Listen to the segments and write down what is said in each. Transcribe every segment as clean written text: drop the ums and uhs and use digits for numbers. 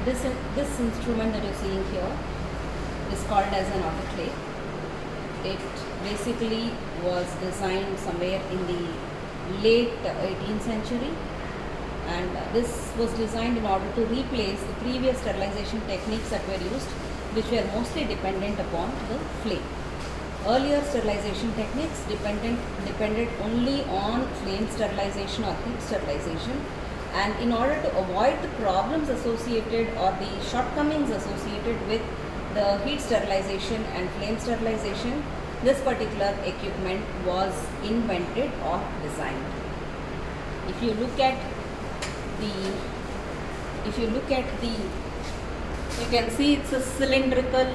This instrument that you're seeing here is called as an autoclave. It basically was designed somewhere in the late 18th century, and this was designed in order to replace the previous sterilization techniques that were used, which were mostly dependent upon the flame. Earlier sterilization techniques depended only on flame sterilization or heat sterilization, and in order to avoid the problems associated or the shortcomings associated with the heat sterilization and flame sterilization, this particular equipment was invented or designed. If you look at the, you can see it's a cylindrical.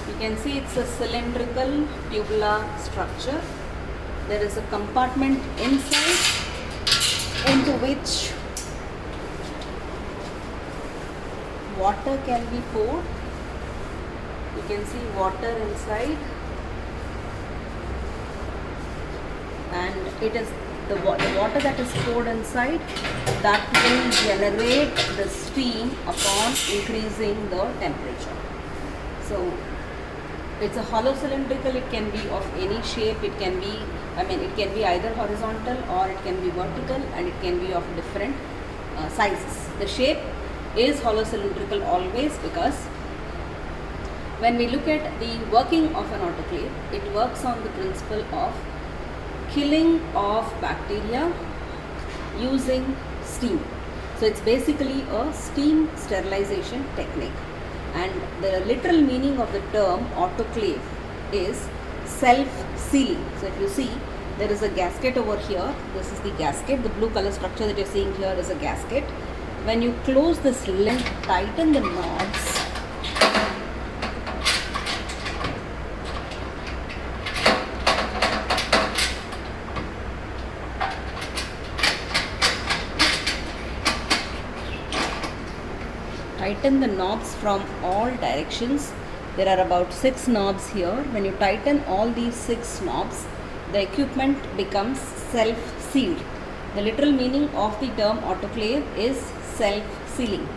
You can see it's a cylindrical tubular structure. There is a compartment inside into which water can be poured. You can see water inside, and it is the water that is poured inside that will generate the steam upon increasing the temperature. So it's a hollow cylindrical. It can be of any shape. It can be either horizontal or it can be vertical, and it can be of different sizes. The shape is hollow cylindrical always, because when we look at the working of an autoclave, it works on the principle of killing of bacteria using steam. So it's basically a steam sterilization technique, and the literal meaning of the term autoclave is self-sealing. So if you see, there is a gasket over here. This is the gasket. The blue color structure that you're seeing here is a gasket. When you close this lid, tighten the knobs, from all directions. There are about 6 knobs here. When you tighten all these 6 knobs, the equipment becomes self-sealed. The literal meaning of the term autoclave is self-sealing.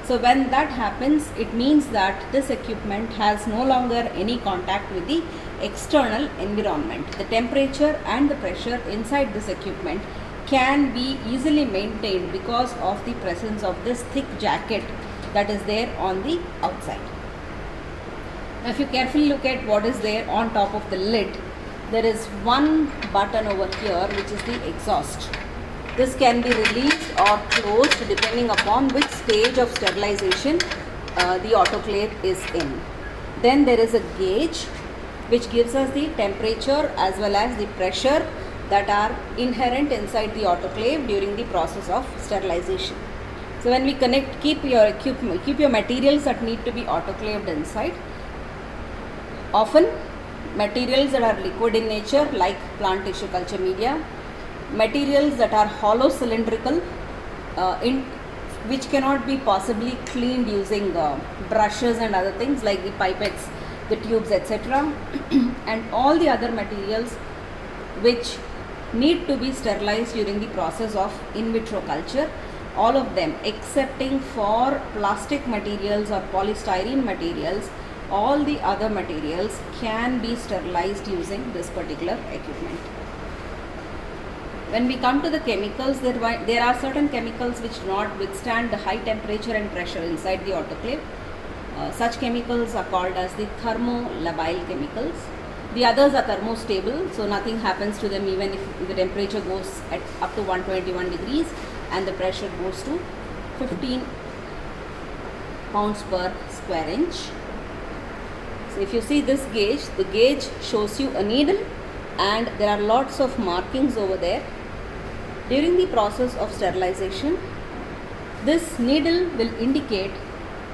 So when that happens, it means that this equipment has no longer any contact with the external environment. The temperature and the pressure inside this equipment can be easily maintained because of the presence of this thick jacket that is there on the outside. Now if you carefully look at what is there on top of the lid, there is one button over here which is the exhaust. This can be released or closed depending upon which stage of sterilization the autoclave is in. Then there is a gauge which gives us the temperature as well as the pressure that are inherent inside the autoclave during the process of sterilization. So when we keep your materials that need to be autoclaved inside. Often materials that are liquid in nature, like plant tissue culture media, materials that are hollow cylindrical, which cannot be possibly cleaned using brushes and other things like the pipettes, the tubes, etc. and all the other materials which need to be sterilized during the process of in vitro culture. All of them excepting for plastic materials or polystyrene materials, all the other materials can be sterilized using this particular equipment. When we come to the chemicals, there are certain chemicals which do not withstand the high temperature and pressure inside the autoclave. Such chemicals are called as the thermolabile chemicals. The others are thermostable, so nothing happens to them even if the temperature goes at up to 121 degrees and the pressure goes to 15 pounds per square inch. So if you see this gauge, the gauge shows you a needle and there are lots of markings over there. During the process of sterilization, this needle will indicate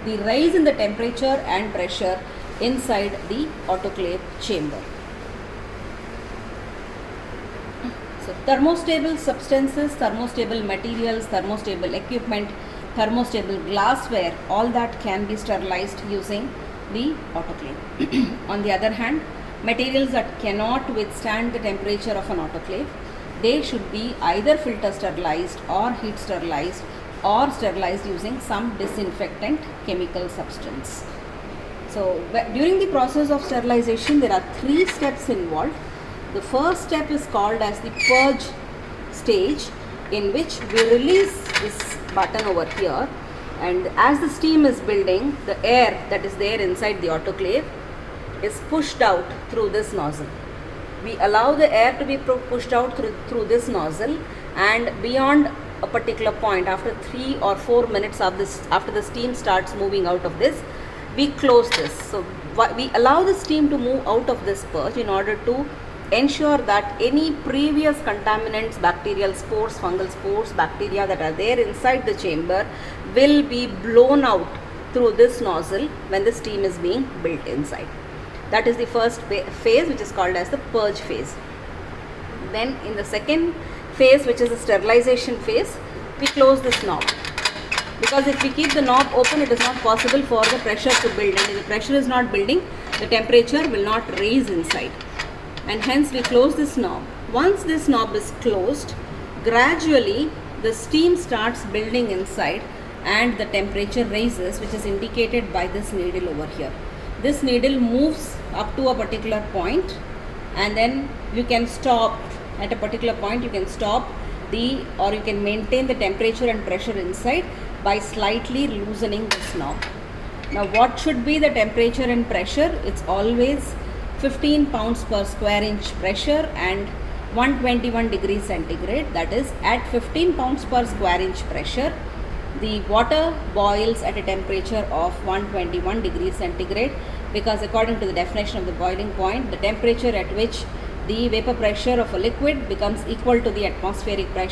the rise in the temperature and pressure inside the autoclave chamber. So thermostable substances, thermostable materials, thermostable equipment, thermostable glassware, all that can be sterilized using the autoclave. On the other hand, materials that cannot withstand the temperature of an autoclave, they should be either filter sterilized or heat sterilized or sterilized using some disinfectant chemical substance. So during the process of sterilization, there are 3 steps involved. The first step is called as the purge stage, in which we release this button over here, and as the steam is building, the air that is there inside the autoclave is pushed out through this nozzle. We allow the air to be pushed out through this nozzle, and beyond a particular point, after 3 or 4 minutes of this, after the steam starts moving out of this, we close this. So we allow the steam to move out of this purge in order to ensure that any previous contaminants, bacterial spores, fungal spores, bacteria that are there inside the chamber will be blown out through this nozzle when the steam is being built inside. That is the first phase, which is called as the purge phase. Then in the second phase, which is the sterilization phase, we close this knob, because if we keep the knob open, it is not possible for the pressure to build, and if the pressure is not building, the temperature will not raise inside, and hence we close this knob. Once this knob is closed, gradually the steam starts building inside and the temperature raises, which is indicated by this needle over here. This needle moves up to a particular point, and then you can stop at a particular point. You can stop or you can maintain the temperature and pressure inside by slightly loosening this knob. Now what should be the temperature and pressure? It's always 15 pounds per square inch pressure and 121 degrees centigrade. That is, at 15 pounds per square inch pressure, the water boils at a temperature of 121 degrees centigrade, because according to the definition of the boiling point, the temperature at which the vapor pressure of a liquid becomes equal to the atmospheric pressure